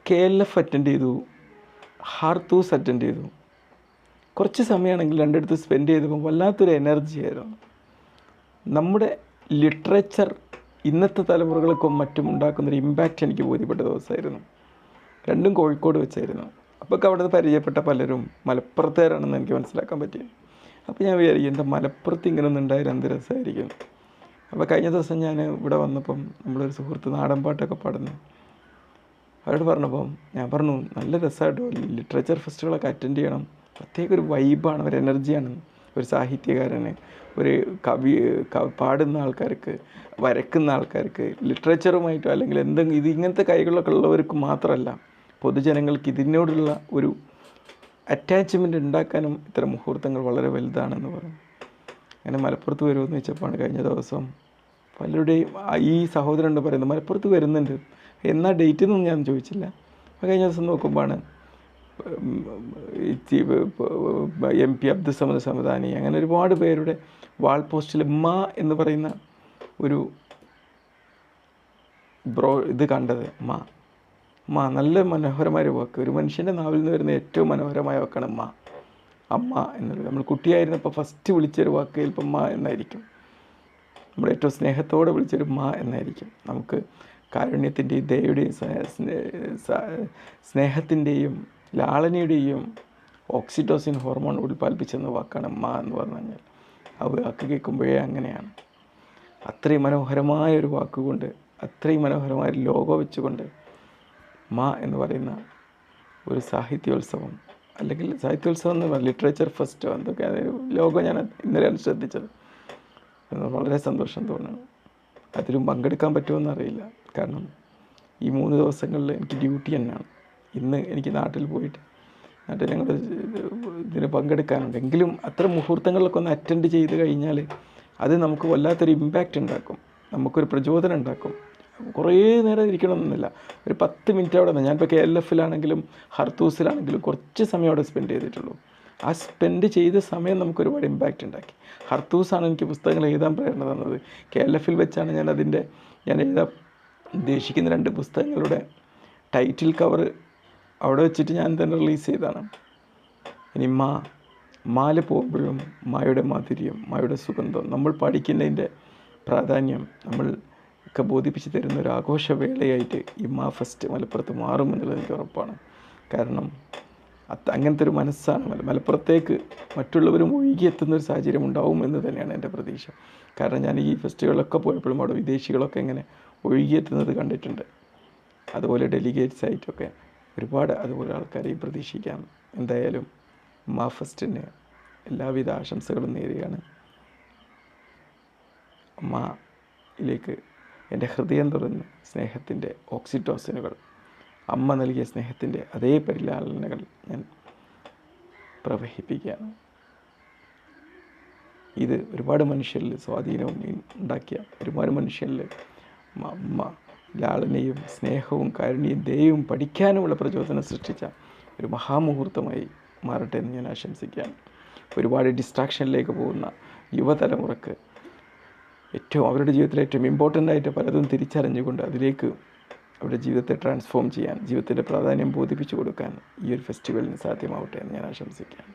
KLF attend ചെയ്തു, ഹാർത്തൂസ് attend ചെയ്തു. കുറച്ച് സമയമാണെങ്കിൽ രണ്ടിടത്ത് സ്പെൻഡ് ചെയ്തപ്പോൾ വല്ലാത്തൊരു എനർജി ആയിരുന്നു. നമ്മുടെ ലിറ്ററേച്ചർ ഇന്നത്തെ തലമുറകൾക്കും മറ്റും ഉണ്ടാക്കുന്നൊരു ഇമ്പാക്റ്റ് എനിക്ക് ബോധ്യപ്പെട്ട ദിവസമായിരുന്നു. രണ്ടും കോഴിക്കോട് വെച്ചായിരുന്നു. അപ്പോൾ അവിടെ പരിചയപ്പെട്ട പലരും മലപ്പുറത്തുകാരാണെന്ന് എനിക്ക് മനസ്സിലാക്കാൻ പറ്റി. അപ്പോൾ ഞാൻ വിചാരിക്കും എന്താ മലപ്പുറത്ത് ഇങ്ങനെ ഒന്നും ഉണ്ടായാലും എന്ത് രസമായിരിക്കും. അപ്പോൾ കഴിഞ്ഞ ദിവസം ഞാൻ ഇവിടെ വന്നപ്പം നമ്മളൊരു സുഹൃത്ത് നാടൻ പാട്ടൊക്കെ പാടുന്നു. അവരോട് പറഞ്ഞപ്പം ഞാൻ പറഞ്ഞു നല്ല രസമായിട്ടോ, ലിറ്ററേച്ചർ ഫെസ്റ്റിവലൊക്കെ അറ്റൻഡ് ചെയ്യണം, പ്രത്യേക ഒരു വൈബാണ്, ഒരു എനർജിയാണ്. ഒരു സാഹിത്യകാരന്, ഒരു പാടുന്ന ആൾക്കാർക്ക്, വരയ്ക്കുന്ന ആൾക്കാർക്ക്, ലിറ്ററേച്ചറുമായിട്ടോ അല്ലെങ്കിൽ എന്തെങ്കിലും ഇങ്ങനത്തെ കൈകളൊക്കെ ഉള്ളവർക്ക് മാത്രമല്ല, പൊതുജനങ്ങൾക്ക് ഇതിനോടുള്ള ഒരു അറ്റാച്ച്മെൻറ്റ് ഉണ്ടാക്കാനും ഇത്തരം മുഹൂർത്തങ്ങൾ വളരെ വലുതാണെന്ന് പറഞ്ഞു. അങ്ങനെ മലപ്പുറത്ത് വരുമെന്ന് വെച്ചപ്പോഴാണ് കഴിഞ്ഞ ദിവസം പലരുടെയും ഈ സഹോദരൻ പറയുന്നത് മലപ്പുറത്ത് വരുന്നുണ്ട്, എന്നാ ഡേറ്റ് എന്നൊന്നും ഞാൻ ചോദിച്ചില്ല. അപ്പോൾ കഴിഞ്ഞ ദിവസം നോക്കുമ്പോഴാണ് MP അബ്ദുൽ സമദ് സമദാനി, അങ്ങനെ ഒരുപാട് പേരുടെ വാൾ പോസ്റ്റിൽ എന്ന് പറയുന്ന ഒരു ഇത് കണ്ടത്. നല്ല മനോഹരമായ വാക്ക്, ഒരു മനുഷ്യൻ്റെ നാവിൽ നിന്ന് വരുന്ന ഏറ്റവും മനോഹരമായ വാക്കാണ് അമ്മ എന്നുള്ളത്. നമ്മൾ കുട്ടിയായിരുന്നപ്പോൾ ഫസ്റ്റ് വിളിച്ചൊരു വാക്ക് ചിലപ്പോൾ എന്നായിരിക്കും, നമ്മൾ ഏറ്റവും സ്നേഹത്തോടെ വിളിച്ചൊരു എന്നായിരിക്കും. നമുക്ക് കാരുണ്യത്തിൻ്റെയും ദയയുടെയും സ്നേഹത്തിൻ്റെയും ലാളനയുടെയും ഓക്സിറ്റോസിൻ ഹോർമോൺ ഉൽപ്പാദിപ്പിച്ചെന്ന വാക്കാണ് എന്ന് പറഞ്ഞു കഴിഞ്ഞാൽ. ആ വാക്ക് കേൾക്കുമ്പോഴേ അങ്ങനെയാണ്. അത്രയും മനോഹരമായ ഒരു വാക്കുകൊണ്ട്, അത്രയും മനോഹരമായ ഒരു ലോഗോ വെച്ചുകൊണ്ട് എന്ന് പറയുന്ന ഒരു സാഹിത്യോത്സവം, അല്ലെങ്കിൽ സാഹിത്യോത്സവം എന്ന് പറയുന്നത് ലിറ്ററേച്ചർ ഫെസ്റ്റ് എന്തൊക്കെ ലോഗോ ഞാൻ ഇന്നലെയാണ് ശ്രദ്ധിച്ചത്. വളരെ സന്തോഷം തോന്നുന്നു. അതിലും പങ്കെടുക്കാൻ പറ്റുമെന്നറിയില്ല, കാരണം ഈ 3 ദിവസങ്ങളിൽ എനിക്ക് ഡ്യൂട്ടി തന്നെയാണ്. ഇന്ന് എനിക്ക് നാട്ടിൽ ഞങ്ങൾ ഇതിന് പങ്കെടുക്കാനുണ്ട്. എങ്കിലും അത്തരം മുഹൂർത്തങ്ങളിലൊക്കെ ഒന്ന് അറ്റൻഡ് ചെയ്ത് കഴിഞ്ഞാൽ അത് നമുക്ക് വല്ലാത്തൊരു ഇമ്പാക്റ്റ് ഉണ്ടാക്കും, നമുക്കൊരു പ്രചോദനം ഉണ്ടാക്കും. കുറേ നേരം ഇരിക്കണമെന്നില്ല, ഒരു 10 മിനിറ്റ് അവിടെ നിന്ന്. ഞാനിപ്പോൾ KLFലാണെങ്കിലും ഹർത്തൂസിലാണെങ്കിലും കുറച്ച് സമയം അവിടെ സ്പെൻഡ് ചെയ്തിട്ടുള്ളൂ. ആ സ്പെൻഡ് ചെയ്ത സമയം നമുക്കൊരുപാട് ഇമ്പാക്റ്റ് ഉണ്ടാക്കി. ഹർത്തൂസാണ് എനിക്ക് പുസ്തകങ്ങൾ എഴുതാൻ പ്രേരണ തന്നത്. KLFൽ വെച്ചാണ് ഞാൻ എഴുതാൻ ഉദ്ദേശിക്കുന്ന 2 പുസ്തകങ്ങളുടെ ടൈറ്റിൽ കവർ അവിടെ വെച്ചിട്ട് ഞാൻ തന്നെ റിലീസ് ചെയ്തതാണ്. ഇനി മാല് പോകുമ്പോഴും മായുടെ മാധുര്യം, മായുടെ സുഗന്ധം, നമ്മൾ പഠിക്കുന്നതിൻ്റെ പ്രാധാന്യം നമ്മൾ ഒക്കെ ബോധിപ്പിച്ച് തരുന്ന ഒരു ആഘോഷവേളയായിട്ട് ഈ ഫെസ്റ്റ് മലപ്പുറത്ത് മാറുമെന്നുള്ളത് എനിക്ക് ഉറപ്പാണ്. കാരണം അങ്ങനത്തെ ഒരു മനസ്സാണ് മലപ്പുറത്തേക്ക് മറ്റുള്ളവരും ഒഴുകിയെത്തുന്നൊരു സാഹചര്യം ഉണ്ടാവും എന്ന് തന്നെയാണ് എൻ്റെ പ്രതീക്ഷ. കാരണം ഞാൻ ഈ ഫെസ്റ്റിവലൊക്കെ പോയപ്പോഴും അവിടെ വിദേശികളൊക്കെ ഇങ്ങനെ ഒഴുകിയെത്തുന്നത് കണ്ടിട്ടുണ്ട്. അതുപോലെ ഡെലിഗേറ്റ്സ് ആയിട്ടൊക്കെ ഒരുപാട് അതുപോലെ ആൾക്കാരെയും പ്രതീക്ഷിക്കാം. എന്തായാലും ഫെസ്റ്റിന് എല്ലാവിധ ആശംസകളും നേരുകയാണ്. യിലേക്ക് എൻ്റെ ഹൃദയം തുറന്ന് സ്നേഹത്തിൻ്റെ ഓക്സിറ്റോസിനുകൾ, അമ്മ നൽകിയ സ്നേഹത്തിൻ്റെ അതേ പരിലാളനകൾ ഞാൻ പ്രവഹിപ്പിക്കുകയാണ്. ഇത് ഒരുപാട് മനുഷ്യരിൽ സ്വാധീനവും ഉണ്ടാക്കിയ, ഒരുപാട് മനുഷ്യരിൽ ലാളനയും സ്നേഹവും കാരുണ്യവും ദയവും പഠിക്കാനുമുള്ള പ്രചോദനം സൃഷ്ടിച്ച ഒരു മഹാമുഹൂർത്തമായി മാറട്ടെ എന്ന് ഞാൻ ആശംസിക്കുകയാണ്. ഒരുപാട് ഡിസ്ട്രാക്ഷനിലേക്ക് പോകുന്ന യുവതലമുറക്ക് അവരുടെ ജീവിതത്തിൽ ഏറ്റവും ഇമ്പോർട്ടൻ്റ് ആയിട്ട് പലതും തിരിച്ചറിഞ്ഞുകൊണ്ട് അതിലേക്ക് അവരുടെ ജീവിതത്തെ ട്രാൻസ്ഫോം ചെയ്യാൻ, ജീവിതത്തിൻ്റെ പ്രാധാന്യം ബോധിപ്പിച്ചു കൊടുക്കാൻ ഈ ഒരു ഫെസ്റ്റിവലിന് സാധ്യമാവട്ടെ എന്ന് ഞാൻ ആശംസിക്കുകയാണ്.